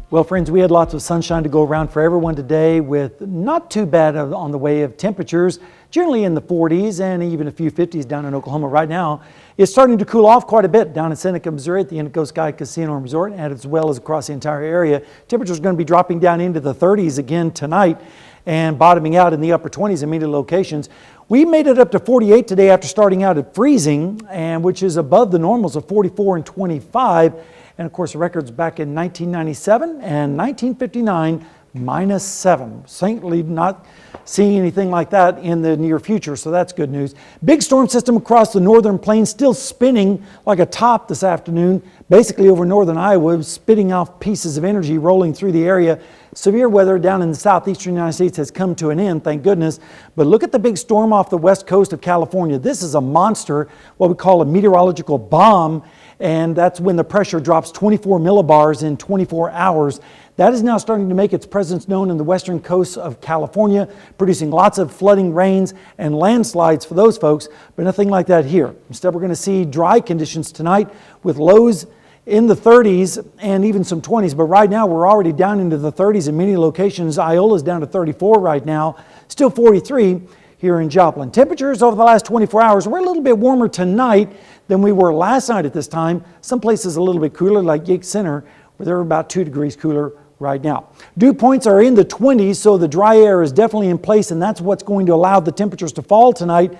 Well, friends, we had lots of sunshine to go around for everyone today with not too bad on the way of temperatures, generally in the 40s and even a few 50s down in Oklahoma right now. It's starting to cool off quite a bit down in Seneca, Missouri at the Indigo Sky Casino and Resort, and as well as across the entire area. Temperatures are going to be dropping down into the 30s again tonight and bottoming out in the upper 20s in many locations. We made it up to 48 today after starting out at freezing, and which is above the normals of 44 and 25. And of course, the records back in 1997 and 1959, -7. Saintly not seeing anything like that in the near future, so that's good news. Big storm system across the northern plains still spinning like a top this afternoon, basically over northern Iowa, spitting off pieces of energy rolling through the area. Severe weather down in the southeastern United States has come to an end, thank goodness. But look at the big storm off the west coast of California. This is a monster, what we call a meteorological bomb, and that's when the pressure drops 24 millibars in 24 hours. That is now starting to make its presence known in the western coast of California, producing lots of flooding rains and landslides for those folks, but nothing like that here. Instead, we're going to see dry conditions tonight with lows in the 30s and even some 20s, but right now we're already down into the 30s in many locations. Iola's down to 34 right now, still 43 here in Joplin. Temperatures over the last 24 hours, we're a little bit warmer tonight than we were last night at this time. Some places a little bit cooler, like Yates Center, where they're about 2 degrees cooler right now. Dew points are in the 20s, so the dry air is definitely in place, and that's what's going to allow the temperatures to fall tonight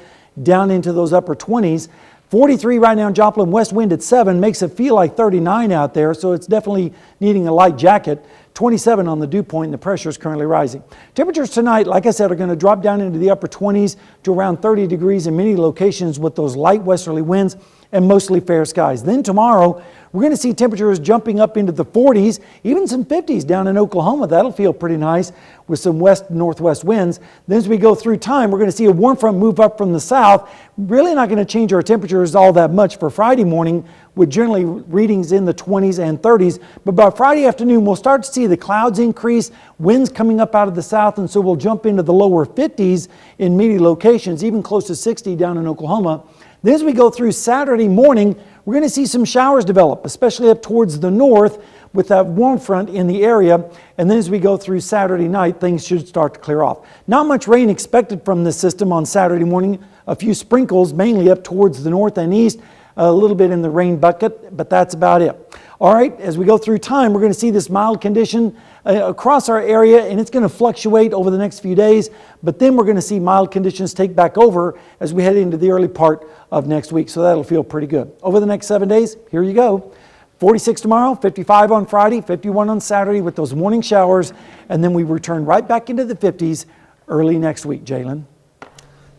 down into those upper 20s. 43 right now in Joplin, west wind at 7, makes it feel like 39 out there, so it's definitely needing a light jacket. 27 on the dew point, and the pressure is currently rising. Temperatures tonight, like I said, are going to drop down into the upper 20s to around 30 degrees in many locations with those light westerly winds and mostly fair skies. Then tomorrow, we're going to see temperatures jumping up into the 40s, even some 50s down in Oklahoma. That'll feel pretty nice with some west-northwest winds. Then as we go through time, we're going to see a warm front move up from the south. Really not going to change our temperatures all that much for Friday morning, with generally readings in the 20s and 30s. But by Friday afternoon, we'll start to see the clouds increase, winds coming up out of the south, and so we'll jump into the lower 50s in many locations, even close to 60 down in Oklahoma. Then as we go through Saturday morning, we're going to see some showers develop, especially up towards the north with that warm front in the area. And then as we go through Saturday night, things should start to clear off. Not much rain expected from this system on Saturday morning. A few sprinkles, mainly up towards the north and east. A little bit in the rain bucket, but that's about it. All right, as we go through time, we're going to see this mild condition across our area, and it's going to fluctuate over the next few days, but then we're going to see mild conditions take back over as we head into the early part of next week, so that'll feel pretty good. Over the next 7 days, here you go. 46 tomorrow, 55 on Friday, 51 on Saturday with those morning showers, and then we return right back into the 50s early next week, Jalen.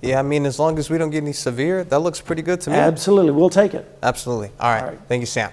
Yeah, I mean, as long as we don't get any severe, that looks pretty good to me. Absolutely, we'll take it. Absolutely. All right. Thank you, Sam.